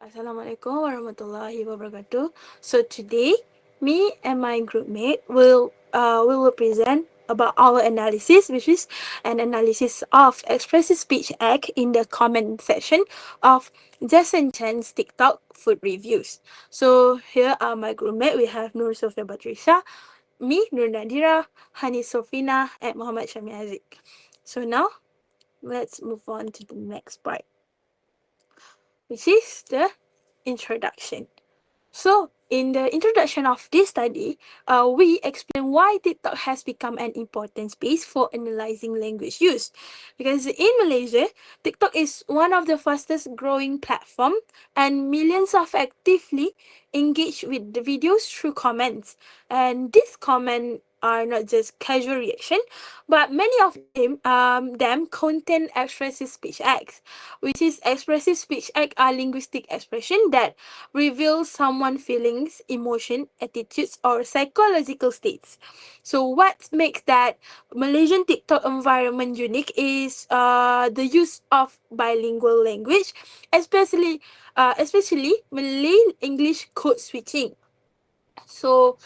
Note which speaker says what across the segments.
Speaker 1: Assalamualaikum warahmatullahi wabarakatuh. So today, me and my group mate will present about our analysis, which is an analysis of expressive speech act in the comment section of Jason Chan's TikTok food reviews. So here are my group mate. We have Nur Sofia Batrisha, me, Nur Nadira, Hani Sofina, and Muhammad Shami Aziz. So now, let's move on to the next part, which is the introduction. So, in the introduction of this study, we explain why TikTok has become an important space for analyzing language use. Because in Malaysia, TikTok is one of the fastest growing platform and millions of actively engage with the videos through comments. And these comments are not just casual reaction, but many of them contain expressive speech acts, which is expressive speech act are linguistic expression that reveal someone's feelings, emotion, attitudes, or psychological states. So what makes that Malaysian TikTok environment unique is the use of bilingual language, especially Malay English code switching. So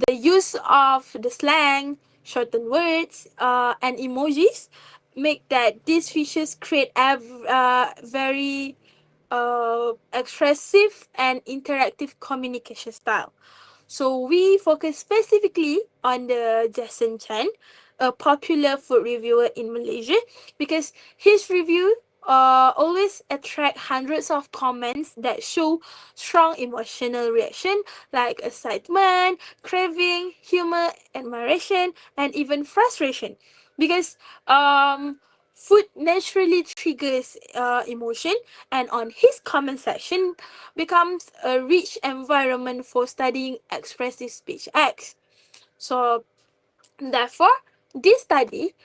Speaker 1: the use of the slang, shortened words, and emojis make that these features create a very expressive and interactive communication style. So we focus specifically on the Jason Chan, a popular food reviewer in Malaysia, because his review always attract hundreds of comments that show strong emotional reaction like excitement, craving, humor, admiration, and even frustration. Because food naturally triggers emotion, and on his comment section becomes a rich environment for studying expressive speech acts. So, therefore, this study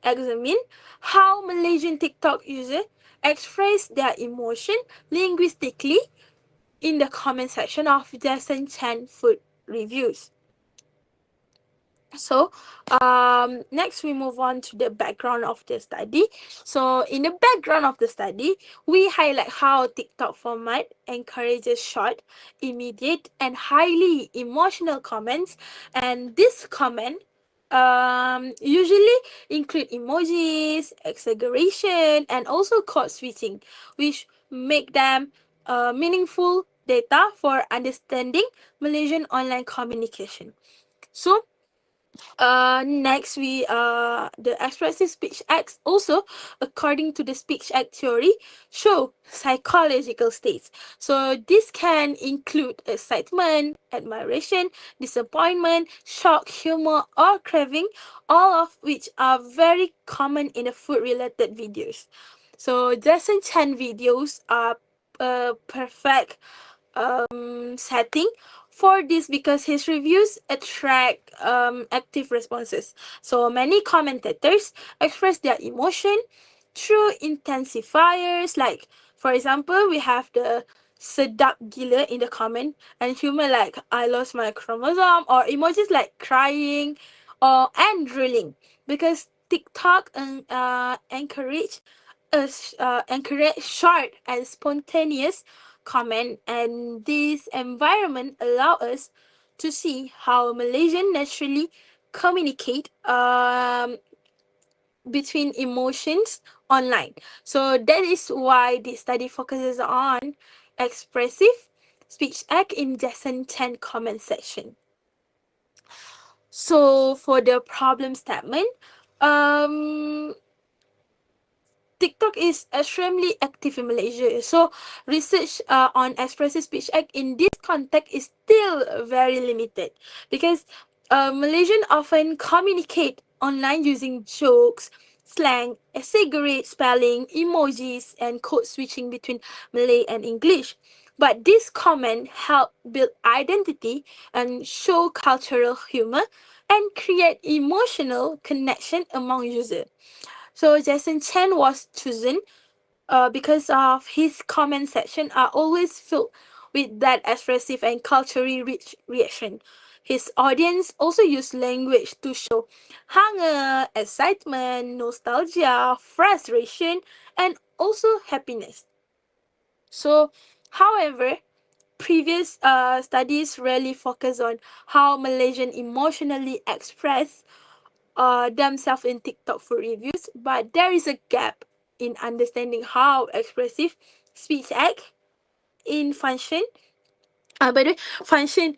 Speaker 1: examine how Malaysian TikTok users express their emotion linguistically in the comment section of Jason Chan food reviews. So, next we move on to the background of the study. So, in the background of the study, we highlight how TikTok format encourages short, immediate, and highly emotional comments. And this comment usually include emojis, exaggeration, and also code switching, which make them meaningful data for understanding Malaysian online communication. So, next we the expressive speech acts also, according to the speech act theory, show psychological states. So this can include excitement, admiration, disappointment, shock, humor, or craving, all of which are very common in the food related videos. So Jason Chan videos are a perfect setting for this because his reviews attract active responses. So many commentators express their emotion through intensifiers. Like, for example, we have the sedap gila in the comment, and humor like I lost my chromosome, or emojis like crying or and drilling, because TikTok encourage short and spontaneous comment, and this environment allow us to see how Malaysian naturally communicate between emotions online. So that is why this study focuses on expressive speech act in Jason Chan comment section. So for the problem statement, um TikTok is extremely active in Malaysia. So research on expressive speech act in this context is still very limited, because Malaysian often communicate online using jokes, slang, exaggerate spelling, emojis, and code switching between Malay and English. But this comment help build identity and show cultural humor and create emotional connection among users. So Jason Chen was chosen because of his comment section are always filled with that expressive and culturally rich reaction. His audience also use language to show hunger, excitement, nostalgia, frustration, and also happiness. So, however, previous studies rarely focus on how Malaysian emotionally express themselves in TikTok for reviews, but there is a gap in understanding how expressive speech act in function. By the way, function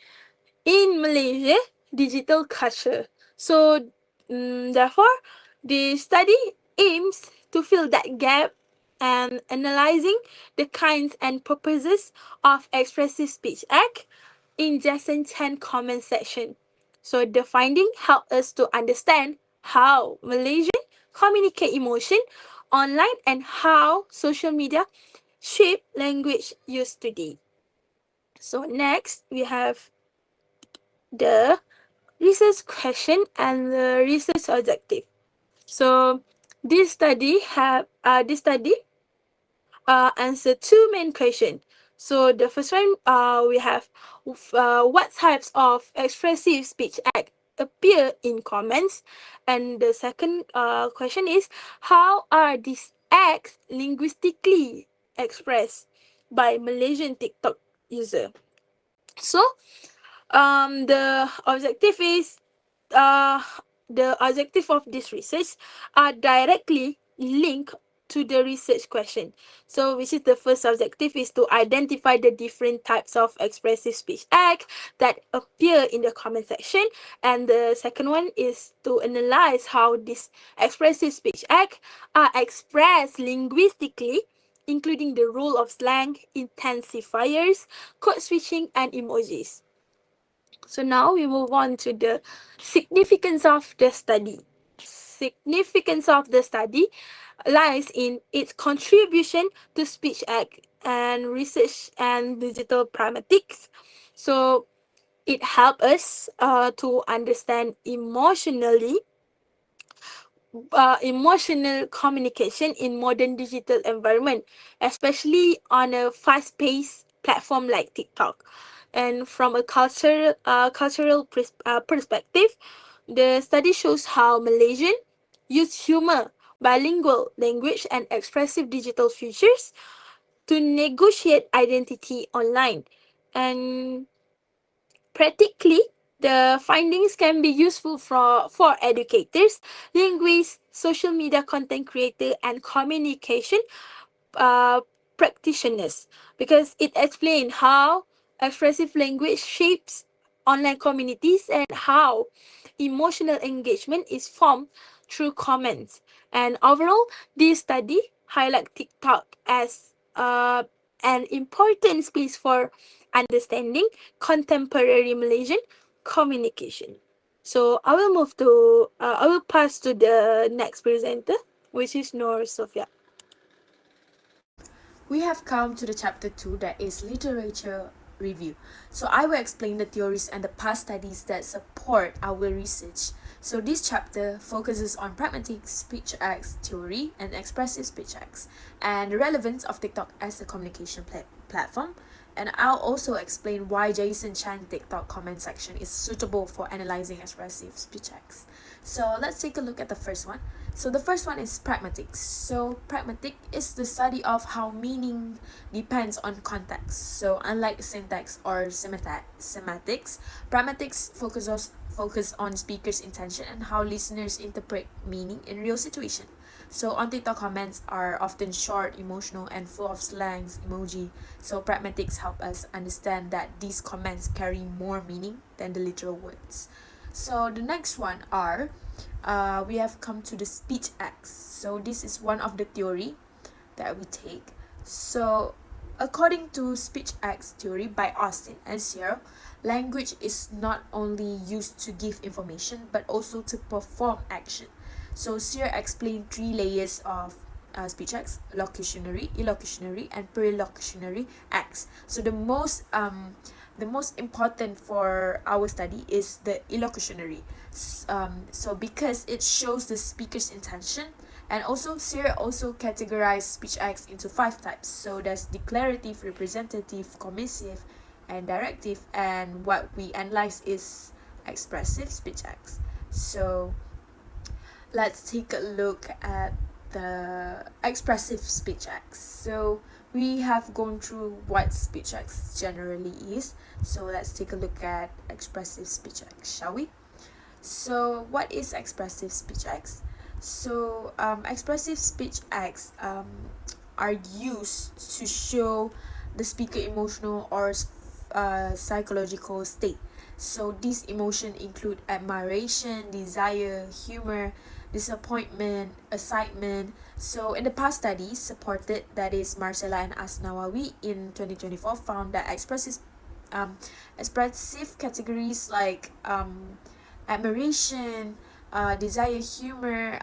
Speaker 1: in Malaysia digital culture. So, therefore, the study aims to fill that gap and analyzing the kinds and purposes of expressive speech act in Jason 10 comment section. So the finding help us to understand how Malaysian communicate emotion online and how social media shape language used today. So next we have the research question and the research objective. So this study answer two main questions. So the first one we have what types of expressive speech act appear in comments, and the second question is how are these acts linguistically expressed by Malaysian TikTok user. So the objective is uh, the objective of this research are directly linked to the research question. So, which is the first objective is to identify the different types of expressive speech act that appear in the comment section, and the second one is to analyze how these expressive speech act are expressed linguistically, including the role of slang, intensifiers, code switching, and emojis. So now we move on to the significance of the study. Significance of the study lies in its contribution to speech act and research and digital pragmatics. So it helps us to understand emotional communication in modern digital environment, especially on a fast-paced platform like TikTok. And from a cultural perspective, the study shows how Malaysian use humor, bilingual language, and expressive digital features to negotiate identity online. And practically, the findings can be useful for educators, linguists, social media content creators, and communication uh, practitioners because it explains how expressive language shapes online communities and how emotional engagement is formed through comments. And overall, this study highlight TikTok as an important space for understanding contemporary Malaysian communication. So I will pass to the next presenter, which is Noor Sofia.
Speaker 2: We have come to the chapter 2, that is literature review. So I will explain the theories and the past studies that support our research. So this chapter focuses on pragmatic speech acts theory and expressive speech acts and the relevance of TikTok as a communication platform. And I'll also explain why Jason Chan TikTok comment section is suitable for analyzing expressive speech acts. So let's take a look at the first one. So the first one is pragmatics. So pragmatic is the study of how meaning depends on context. So unlike syntax or semantics, pragmatics focus on speaker's intention and how listeners interpret meaning in real situation. So on TikTok comments are often short, emotional, and full of slangs, emoji. So pragmatics help us understand that these comments carry more meaning than the literal words. So the next one are we have come to the speech acts. So this is one of the theory that we take. So according to speech acts theory by Austin and Searle, language is not only used to give information but also to perform action. So Searle explained three layers of speech acts: locutionary, illocutionary, and perilocutionary acts. So the most important for our study is the illocutionary. So because it shows the speaker's intention, and also Searle also categorized speech acts into 5 types. So there's declarative, representative, commissive, and directive. And what we analyze is expressive speech acts. So let's take a look at the expressive speech acts. So we have gone through what speech acts generally is. So let's take a look at expressive speech acts, shall we? So what is expressive speech acts? So expressive speech acts are used to show the speaker emotional or psychological state. So these emotions include admiration, desire, humor, disappointment, excitement. So in the past studies supported, that is Marcella and Asnawawi in 2024, found that um, expressive categories like admiration, desire, humor,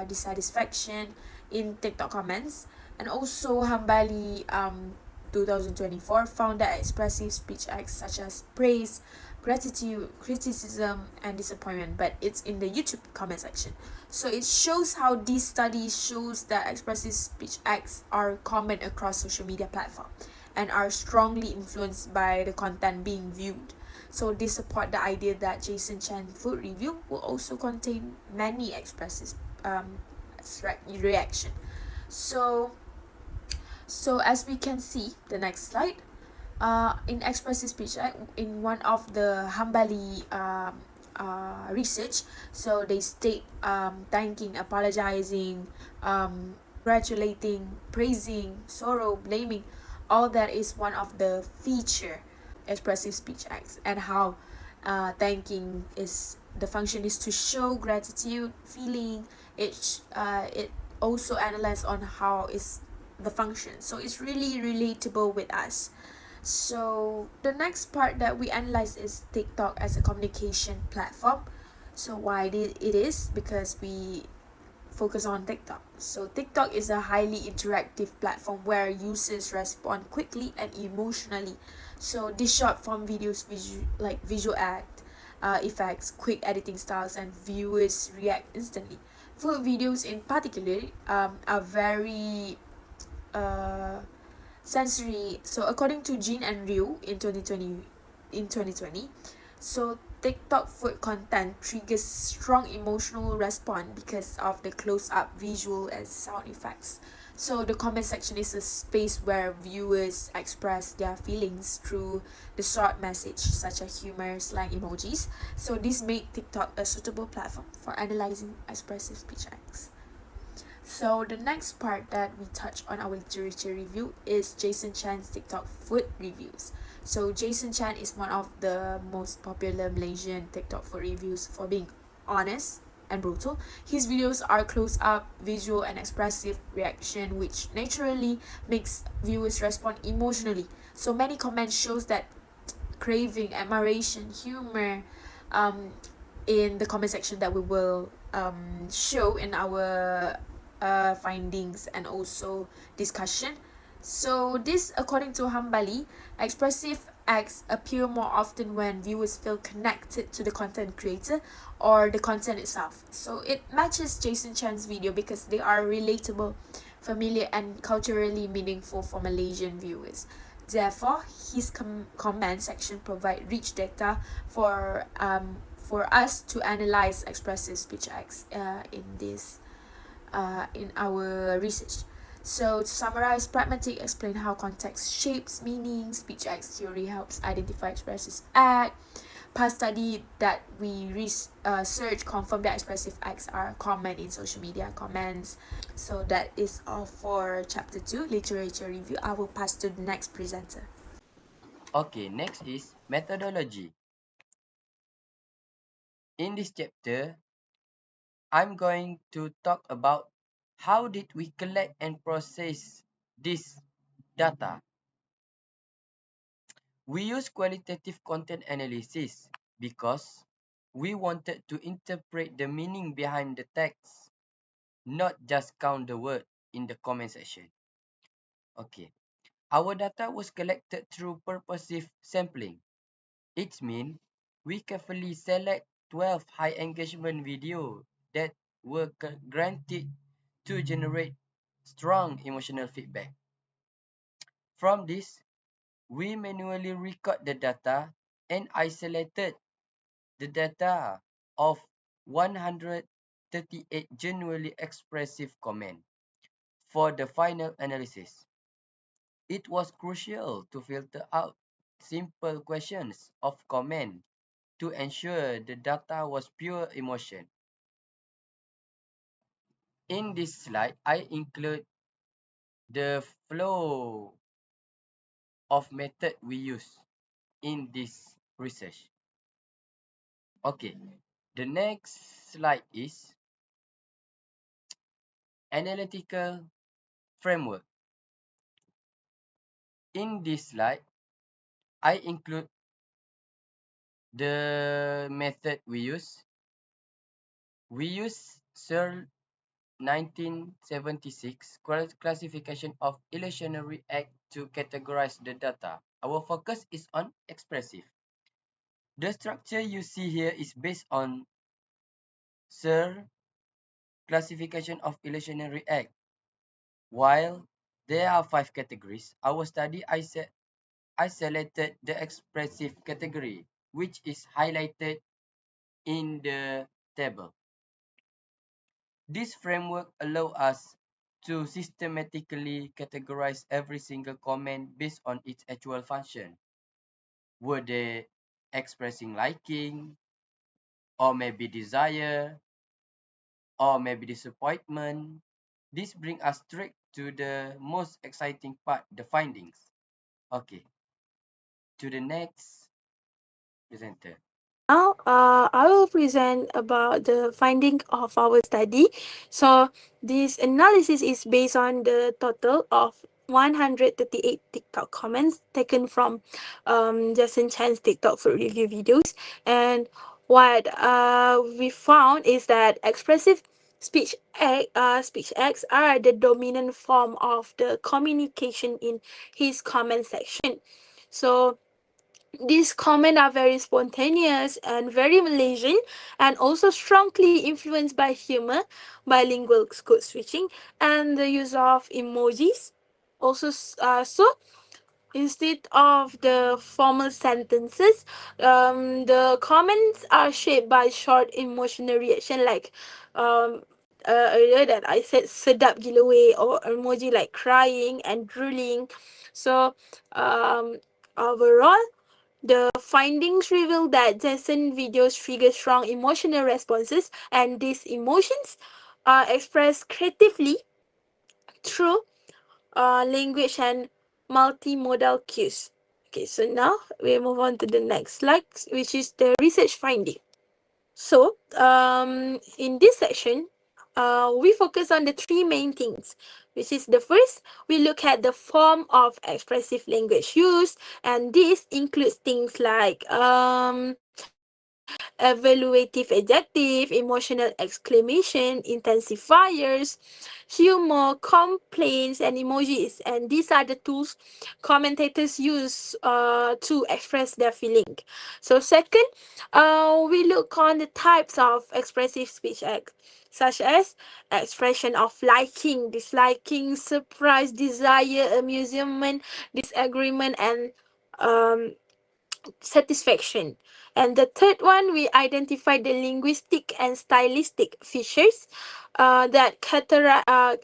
Speaker 2: dissatisfaction in TikTok comments, and also Hambali 2024 found that expressive speech acts such as praise, gratitude, criticism, and disappointment, but it's in the YouTube comment section. So it shows how this study shows that expressive speech acts are common across social media platforms and are strongly influenced by the content being viewed. So they support the idea that Jason Chan food review will also contain many expressive um, reaction. So so as we can see, the next slide, in expressive speech, in one of the Hambali research, so they state thanking, apologizing, congratulating, praising, sorrow, blaming, all that is one of the feature expressive speech acts, and how thanking is the function is to show gratitude feeling. It also analyze on how is the function, so it's really relatable with us. So the next part that we analyze is TikTok as a communication platform. So why it is because we focus on TikTok. So TikTok is a highly interactive platform where users respond quickly and emotionally. So these short form videos, like visual act, effects, quick editing styles, and viewers react instantly. Food videos in particular are very uh, sensory. So according to Jin and Ryu in 2020, so TikTok food content triggers strong emotional response because of the close-up visual and sound effects. So the comment section is a space where viewers express their feelings through the short message such as humor, slang emojis. So this make TikTok a suitable platform for analyzing expressive speech acts. So the next part that we touch on our literature review is Jason Chan's TikTok food reviews. So Jason Chan is one of the most popular Malaysian TikTok food reviews for being honest and brutal. His videos are close up, visual and expressive reaction which naturally makes viewers respond emotionally. So many comments shows that craving, admiration, humor um in the comment section that we will show in our findings and also discussion. So this, according to Hambali, expressive acts appear more often when viewers feel connected to the content creator or the content itself. So it matches Jason Chan's video because they are relatable, familiar, and culturally meaningful for Malaysian viewers. Therefore, his comment section provide rich data for us to analyze expressive speech acts in our research. So to summarize, pragmatic explain how context shapes meaning, speech acts theory helps identify expressive act. Past study that we research confirm that expressive acts are common in social media comments. So that is all for chapter 2, literature review. I will pass to the next presenter.
Speaker 3: Okay, next is methodology. In this chapter, I'm going to talk about how did we collect and process this data. We use qualitative content analysis because we wanted to interpret the meaning behind the text, not just count the word in the comment section. Okay. Our data was collected through purposive sampling. It means we carefully select 12 high engagement videos that were granted to generate strong emotional feedback. From this, we manually record the data and isolated the data of 138 genuinely expressive comments for the final analysis. It was crucial to filter out simple questions of comment to ensure the data was pure emotion. In this slide, I include the flow of method we use in this research. Okay, the next slide is analytical framework. In this slide, I include the method we use. We use Searle 1976 classification of illusionary act to categorize the data. Our focus is on expressive. The structure you see here is based on Searle classification of illusionary act. While there are 5 categories, our study isolated the expressive category, which is highlighted in the table. This framework allows us to systematically categorize every single comment based on its actual function. Were they expressing liking, or maybe desire, or maybe disappointment? This brings us straight to the most exciting part, the findings. Okay, to the next presenter.
Speaker 1: Now, I will present about the finding of our study. So, this analysis is based on the total of 138 TikTok comments taken from Justin Chan's TikTok food review videos. And what we found is that expressive speech acts are the dominant form of the communication in his comment section. So, these comments are very spontaneous and very Malaysian and also strongly influenced by humor, bilingual code switching, and the use of emojis. Also, so instead of the formal sentences, the comments are shaped by short emotional reaction like um, earlier that I said sedap gila weh or emoji like crying and drooling. So um, overall, the findings reveal that Jason videos trigger strong emotional responses, and these emotions are expressed creatively through language and multimodal cues. Okay, so now we move on to the next slide, which is the research finding. So, in this section, we focus on the three main things, which is the first, we look at the form of expressive language used, and this includes things like evaluative adjective, emotional exclamation, intensifiers, humor, complaints, and emojis. And these are the tools commentators use to express their feeling. So second, we look on the types of expressive speech acts, such as expression of liking, disliking, surprise, desire, amusement, disagreement, and um, satisfaction. And the third one, we identify the linguistic and stylistic features that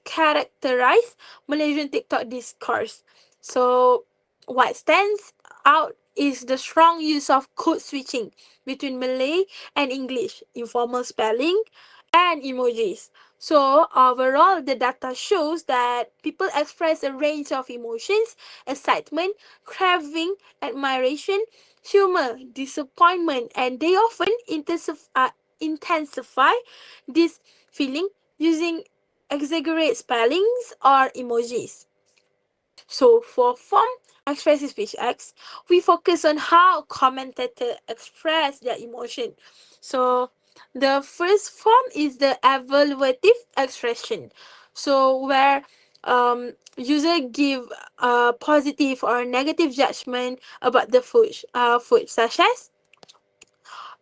Speaker 1: characterize Malaysian TikTok discourse. So, what stands out is the strong use of code switching between Malay and English, informal spelling, and emojis. So, overall, the data shows that people express a range of emotions: excitement, craving, admiration, humor, disappointment, and they often intensify this feeling using exaggerate spellings or emojis. So for form expressive speech acts, we focus on how commentators express their emotion. So the first form is the evaluative expression. So where user give a positive or negative judgment about the food such as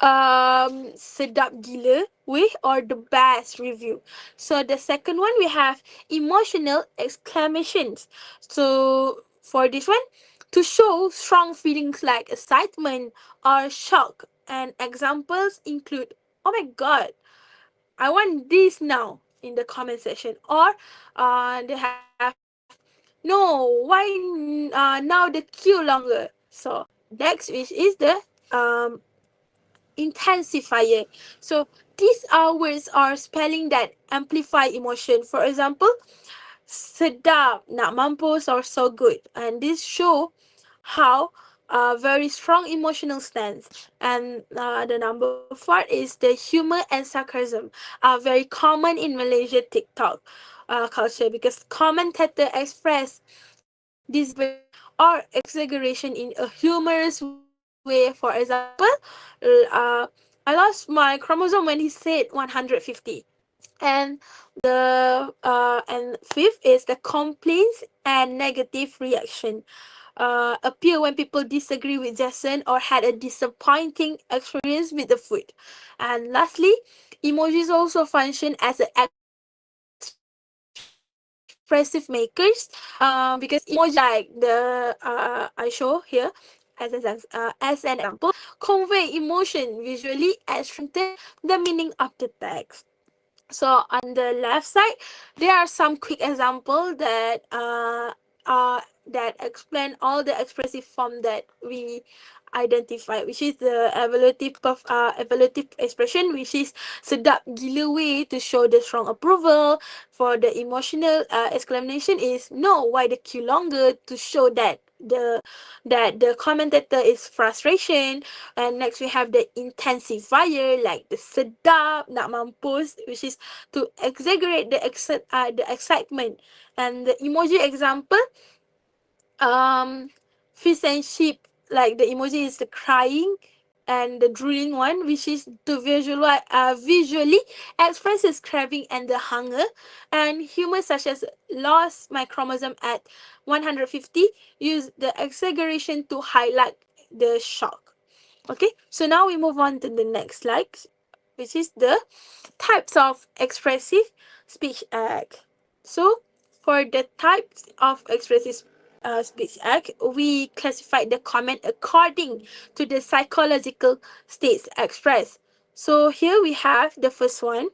Speaker 1: sedap gila with or the best review. So the second one we have emotional exclamations. So for this one, to show strong feelings like excitement or shock, and examples include oh my god, I want this now in the comment section, or they have no, why now the queue longer? So next which is the um intensifier. So these are words or spelling that amplify emotion. For example, sedap, nak mampus, or so good. And this show how very strong emotional stance. And the number four is the humor and sarcasm are very common in Malaysia TikTok culture because commentator express disbelief or exaggeration in a humorous way. For example, I lost my chromosome when he said 150. And and fifth is the complaints and negative reaction appear when people disagree with Jason or had a disappointing experience with the food. And lastly, emojis also function as an expressive makers because emoji like the I show here as an example convey emotion visually and strengthen the meaning of the text. So on the left side, there are some quick example that explain all the expressive form that we identify, which is the evaluative expression, which is sedap gila way to show the strong approval. For the emotional exclamation is no, why the queue longer to show that the commentator is frustration. And next we have the intensifier like the sedap, nak mampus, which is to exaggerate the excitement. And the emoji example, um, fish and sheep, like the emoji is the crying, and the drooling one, which is to visually expresses craving and the hunger. And humor such as lost my chromosome at 150 use the exaggeration to highlight the shock. Okay, so now we move on to the next slide, which is the types of expressive speech act. So, for the types of expressive speech act, we classified the comment according to the psychological states expressed. So here we have the first one,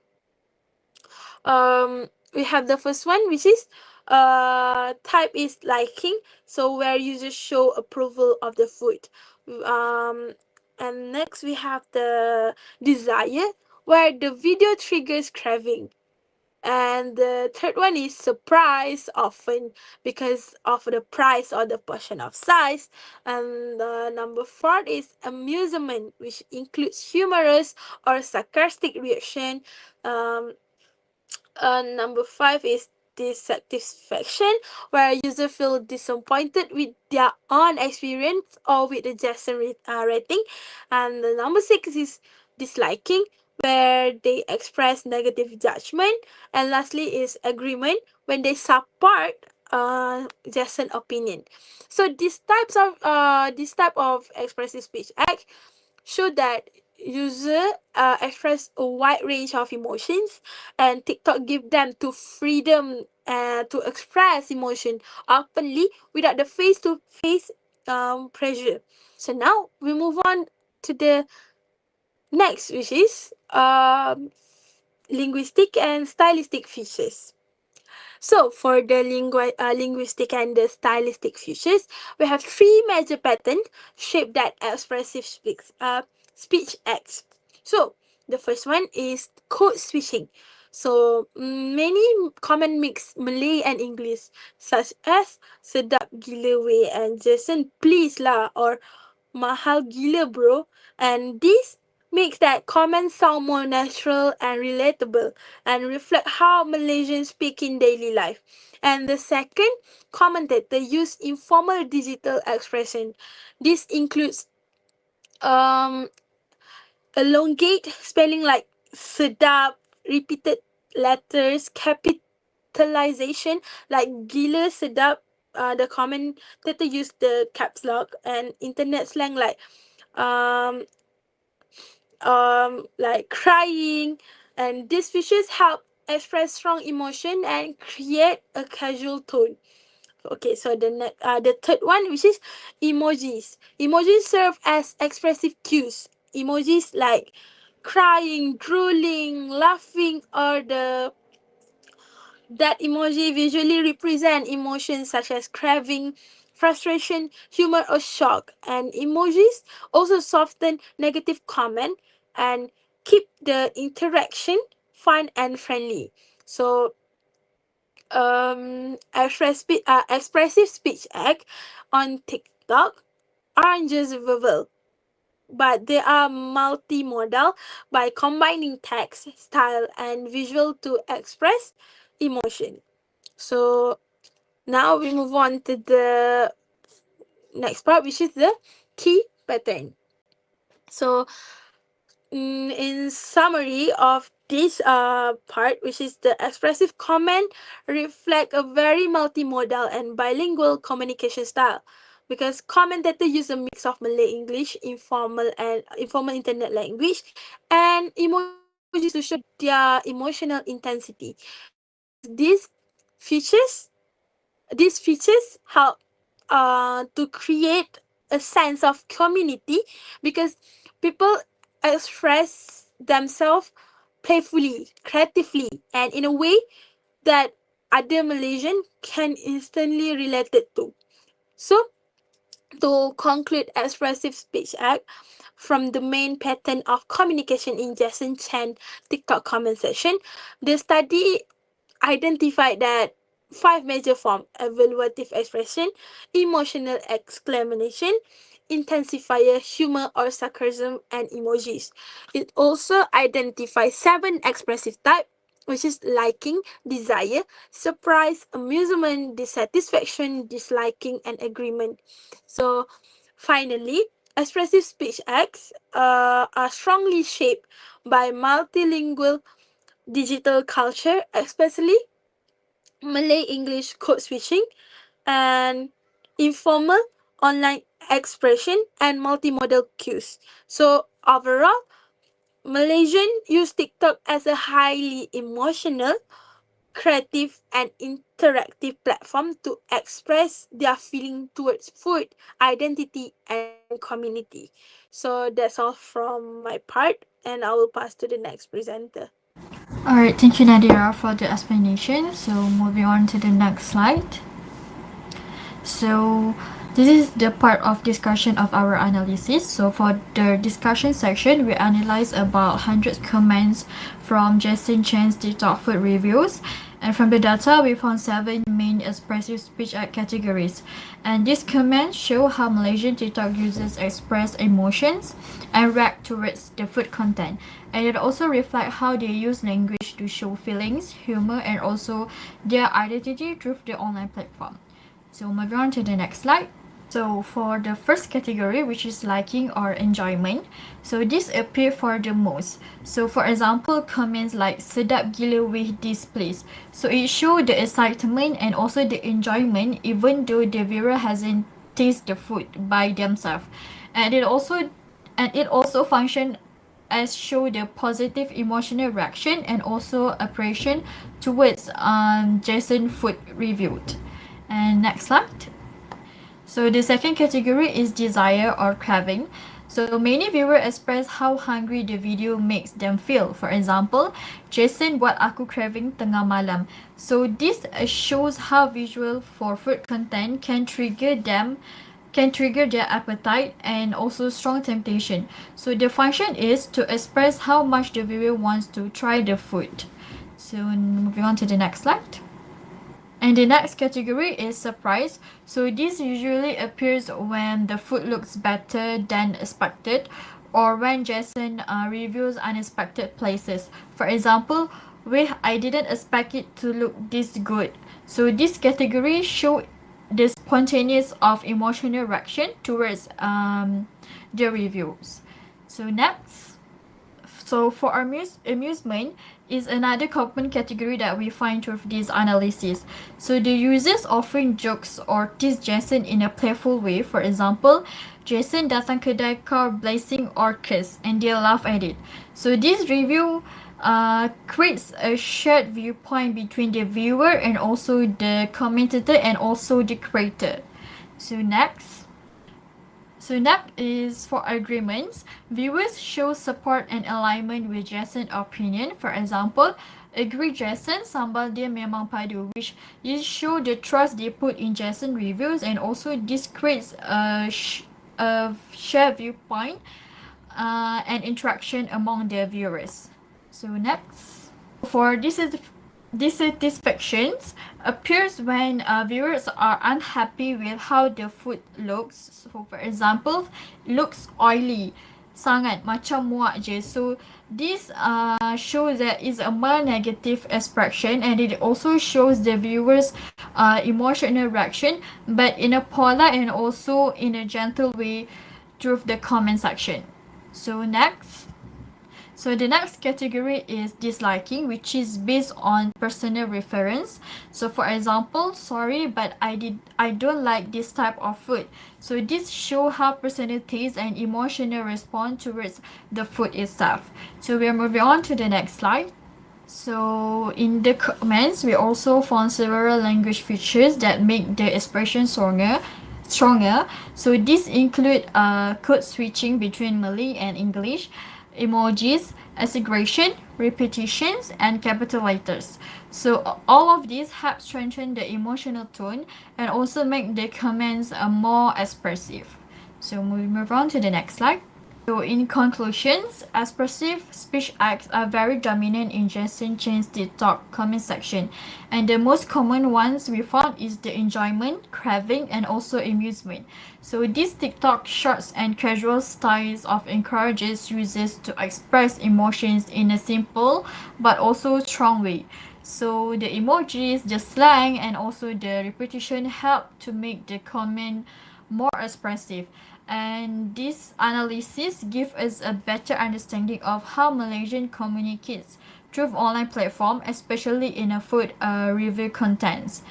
Speaker 1: which is type is liking, so where users show approval of the food. um and next we have the desire, where the video triggers craving. And the third one is surprise, often because of the price or the portion of size. And number four is amusement, which includes humorous or sarcastic reaction. um Number five is dissatisfaction, where user feel disappointed with their own experience or with the Jason rating. And the number six is disliking, where they express negative judgment. And lastly is agreement, when they support Jason opinion. So this type of expressive speech act show that user express a wide range of emotions, and TikTok give them to freedom to express emotion openly without the face to face pressure. So now we move on to the next, which is linguistic and stylistic features. So for the linguistic and the stylistic features, we have three major patterns shape that expressive speech acts. So the first one is code switching. So many common mix Malay and English, such as sedap gila weh and Jason please lah, or mahal gila bro. And this makes that comment sound more natural and relatable and reflect how Malaysians speak in daily life. And the second, commentator use informal digital expression. This includes um elongate spelling like sedap, repeated letters, capitalization like gila sedap. The commentator use the caps lock, and internet slang um like crying. And these features help express strong emotion and create a casual tone. Okay, so the third one, which is emojis. Emojis serve as expressive cues. Emojis like crying, drooling, laughing, or the that emoji visually represent emotions such as craving, frustration, humor, or shock. And emojis also soften negative comment and keep the interaction fun and friendly. So, expressive speech act on TikTok aren't just verbal, but they are multimodal by combining text, style, and visual to express emotion. So now we move on to the next part, which is the key pattern. So, in summary of this part, which is the expressive comment, reflect a very multimodal and bilingual communication style. Because commentator use a mix of Malay English, informal internet language, and emojis to show their emotional intensity. Because features these features help to create a sense of community, because people express themselves playfully, creatively, and in a way that other Malaysian can instantly relate it to. So, to conclude expressive speech act from the main pattern of communication in Jason Chen TikTok comment section, the study identified that five major forms: evaluative expression, emotional exclamation, intensifier, humor or sarcasm, and emojis. It also identifies seven expressive types, which is liking, desire, surprise, amusement, dissatisfaction, disliking, and agreement. So, finally, expressive speech acts are strongly shaped by multilingual digital culture, especially Malay English code switching and informal online expression and multimodal cues. So overall, Malaysian use TikTok as a highly emotional, creative, and interactive platform to express their feeling towards food, identity, and community. So that's all from my part, and I will pass to the next presenter.
Speaker 4: Alright, thank you Nadira for the explanation. So moving on to the next slide. So this is the part of discussion of our analysis. So for the discussion section, we analyze about 100 comments from Jason Chen's TikTok food reviews. And from the data, we found 7 main expressive speech categories. And these comments show how Malaysian TikTok users express emotions and react towards the food content. And it also reflects how they use language to show feelings, humor, and also their identity through the online platform. So moving on to the next slide. So for the first category, which is liking or enjoyment, so this appear for the most. So for example, comments like sedap gila with this place. So it show the excitement and also the enjoyment even though the viewer hasn't tasted the food by themselves. And it also function as show the positive emotional reaction and also appreciation towards Jason food reviewed. And next slide. So the second category is desire or craving. So many viewers express how hungry the video makes them feel. For example, Jason buat aku craving tengah malam. So this shows how visual for food content can trigger their appetite and also strong temptation. So the function is to express how much the viewer wants to try the food. So moving on to the next slide. And the next category is surprise. So this usually appears when the food looks better than expected or when Jason reviews unexpected places. For example, I didn't expect it to look this good. So this category show the spontaneous of emotional reaction towards the reviews. So next. So for amusement is another common category that we find through this analysis. So the users offering jokes or tease Jason in a playful way. For example, Jason datang kedai kau blessing or curse and they laugh at it. So this review creates a shared viewpoint between the viewer and also the commentator and also the creator. So next. So next is for agreements. Viewers show support and alignment with Jason's opinion. For example, Agree Jason, sambal dia memang padu, which is show the trust they put in Jason reviews, and also this creates a shared viewpoint and interaction among their viewers. So next, for dissatisfactions appears when viewers are unhappy with how the food looks. So for example, looks oily, sangat macam muak je. So this shows that is a mild negative expression, and it also shows the viewers emotional reaction, but in a polite and also in a gentle way through the comment section. So next, so the next category is disliking, which is based on personal reference. So for example, sorry, but I don't like this type of food. So this show how personal taste and emotional response towards the food itself. So we are moving on to the next slide. So in the comments, we also found several language features that make the expression stronger. So these include code switching between Malay and English, emojis, exaggeration, repetitions, and capital letters. So all of these help strengthen the emotional tone and also make the comments more expressive. So we move on to the next slide. So in conclusions, expressive speech acts are very dominant in Jason Chen's TikTok comment section, and the most common ones we found is the enjoyment, craving, and also amusement. So these TikTok shorts and casual styles of encourages users to express emotions in a simple but also strong way. So the emojis, the slang, and also the repetition help to make the comment more expressive, and this analysis gives us a better understanding of how Malaysian communicates through online platform, especially in a food review contents.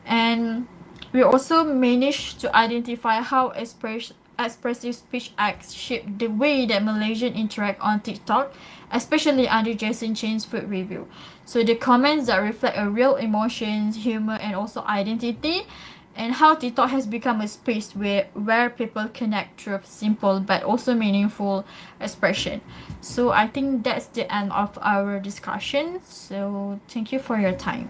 Speaker 4: And we also managed to identify how expressive speech acts shape the way that Malaysians interact on TikTok, especially under Jason Chen's food review. So the comments that reflect a real emotions, humor, and also identity, and how TikTok has become a space where people connect through simple but also meaningful expression. So I think that's the end of our discussion. So thank you for your time.